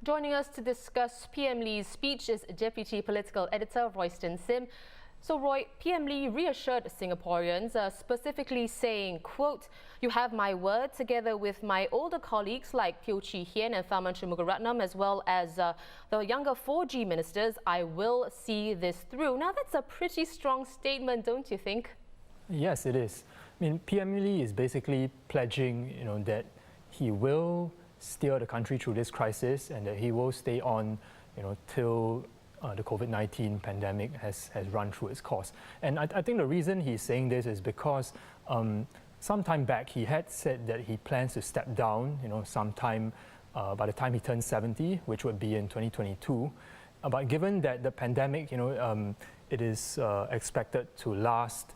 Joining us to discuss PM Lee's speech is Deputy Political Editor Royston Sim. So Roy, PM Lee reassured Singaporeans, specifically saying, quote, "You have my word together with my older colleagues like Teo Chee Hean and Tharman Shanmugaratnam, as well as the younger 4G ministers. I will see this through." Now that's a pretty strong statement, don't you think? Yes, it is. I mean, PM Lee is basically pledging, that he will steer the country through this crisis and that he will stay on, till the COVID-19 pandemic has run through its course. And I think the reason he's saying this is because some time back he had said that he plans to step down, sometime by the time he turns 70, which would be in 2022. But given that the pandemic, it is expected to last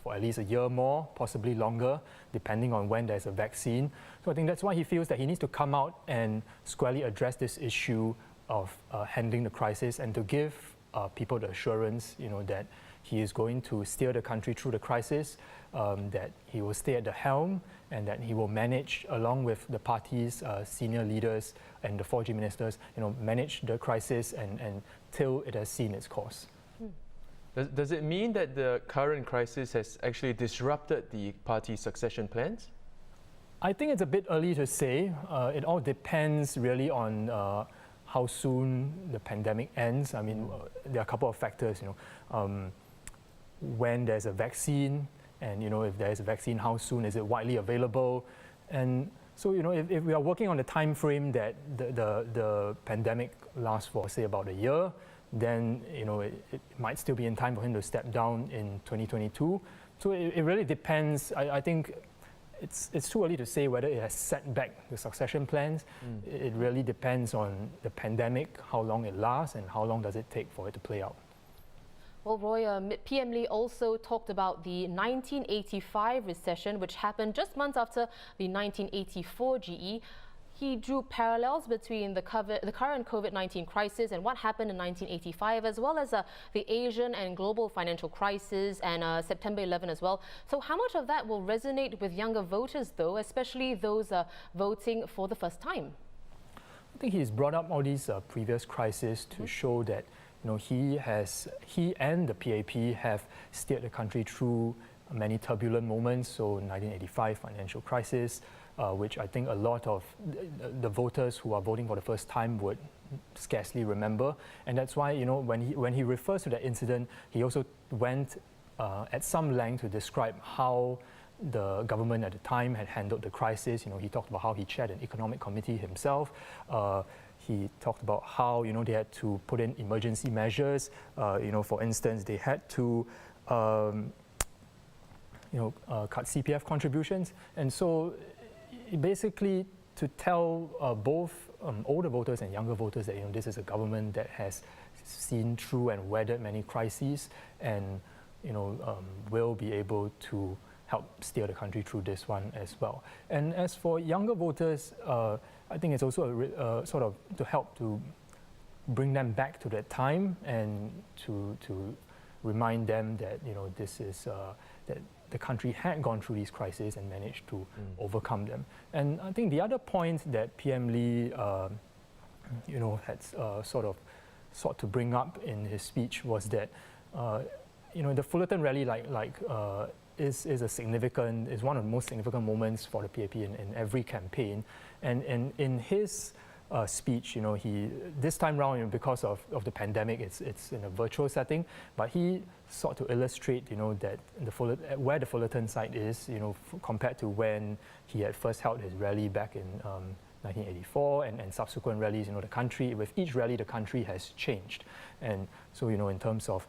for at least a year more, possibly longer, depending on when there's a vaccine. So I think that's why he feels that he needs to come out and squarely address this issue of handling the crisis and to give people the assurance, that he is going to steer the country through the crisis, that he will stay at the helm and that he will manage, along with the party's senior leaders and the 4G ministers, manage the crisis and till it has seen its course. Does it mean that the current crisis has actually disrupted the party's succession plans? I think it's a bit early to say. It all depends really on how soon the pandemic ends. I mean, there are a couple of factors, when there's a vaccine and, if there's a vaccine, how soon is it widely available? And so, if we are working on the time frame that the pandemic lasts for, say, about a year, then, it might still be in time for him to step down in 2022. So it really depends. I think it's too early to say whether it has set back the succession plans. It really depends on the pandemic, how long it lasts and how long does it take for it to play out. Well, Roy, PM Lee also talked about the 1985 recession, which happened just months after the 1984 GE. He drew parallels between the current COVID-19 crisis and what happened in 1985, as well as the Asian and global financial crisis and September 11 as well. So how much of that will resonate with younger voters, though, especially those voting for the first time? I think he's brought up all these previous crises to show that he and the PAP have steered the country through many turbulent moments. So 1985 financial crisis, which I think a lot of the voters who are voting for the first time would scarcely remember. And that's why, when he refers to that incident, he also went at some length to describe how the government at the time had handled the crisis. He talked about how he chaired an economic committee himself. He talked about how, they had to put in emergency measures. For instance, they had to cut CPF contributions. And so basically to tell both older voters and younger voters that this is a government that has seen through and weathered many crises and will be able to help steer the country through this one as well. And as for younger voters, I think it's also sort of to help to bring them back to that time and to remind them that this is that the country had gone through these crises and managed to overcome them. And I think the other point that PM Lee had sort of sought to bring up in his speech was that the Fullerton rally is one of the most significant moments for the PAP in every campaign. And in his speech, this time round, because of the pandemic, it's in a virtual setting, but he sought to illustrate, that where the Fullerton site is, compared to when he had first held his rally back in 1984 and subsequent rallies, with each rally the country has changed. And so, in terms of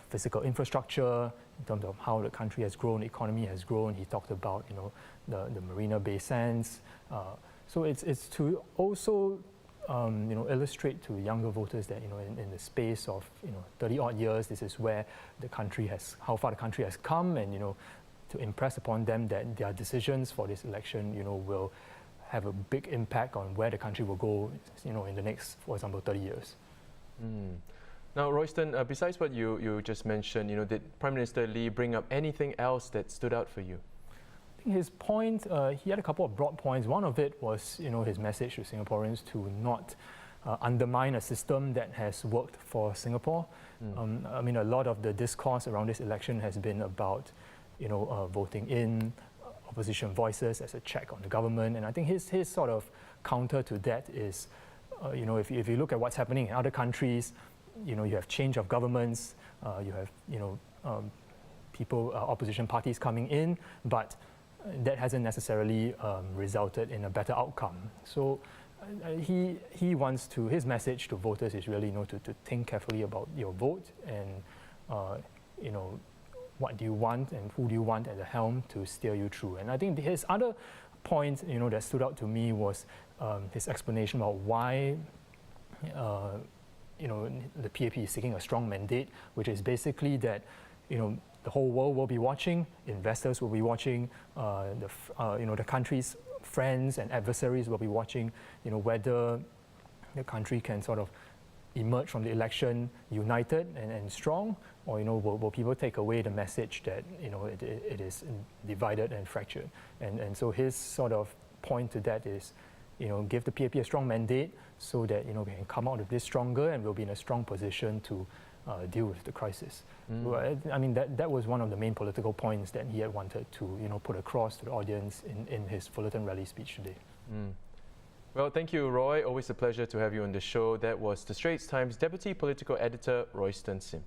physical infrastructure, in terms of how the country has grown, the economy has grown, he talked about, the Marina Bay Sands. So it's to also illustrate to younger voters that in the space of 30-odd years, this is where how far the country has come, and to impress upon them that their decisions for this election will have a big impact on where the country will go in the next, for example, 30 years. Now, Royston, besides what you just mentioned, did Prime Minister Lee bring up anything else that stood out for you? think his point, he had a couple of broad points. One of it was, his message to Singaporeans to not undermine a system that has worked for Singapore. I mean, a lot of the discourse around this election has been about, voting in opposition voices as a check on the government. And I think his sort of counter to that is, if you look at what's happening in other countries, you have change of governments, you have, people, opposition parties coming in, but that hasn't necessarily resulted in a better outcome. So he wants to, his message to voters is really, to think carefully about your vote and, what do you want and who do you want at the helm to steer you through. And I think his other point, that stood out to me was his explanation about why, the PAP is seeking a strong mandate, which is basically that, the whole world will be watching, investors will be watching, the country's friends and adversaries will be watching, whether the country can sort of emerge from the election united and strong, or will people take away the message that it is divided and fractured. And so his sort of point to that is, give the PAP a strong mandate so that we can come out of this stronger and we'll be in a strong position to deal with the crisis. So, I mean, that was one of the main political points that he had wanted to put across to the audience in his Fullerton rally speech today. Well, thank you, Roy. Always a pleasure to have you on the show. That was the Straits Times Deputy Political Editor, Royston Sim.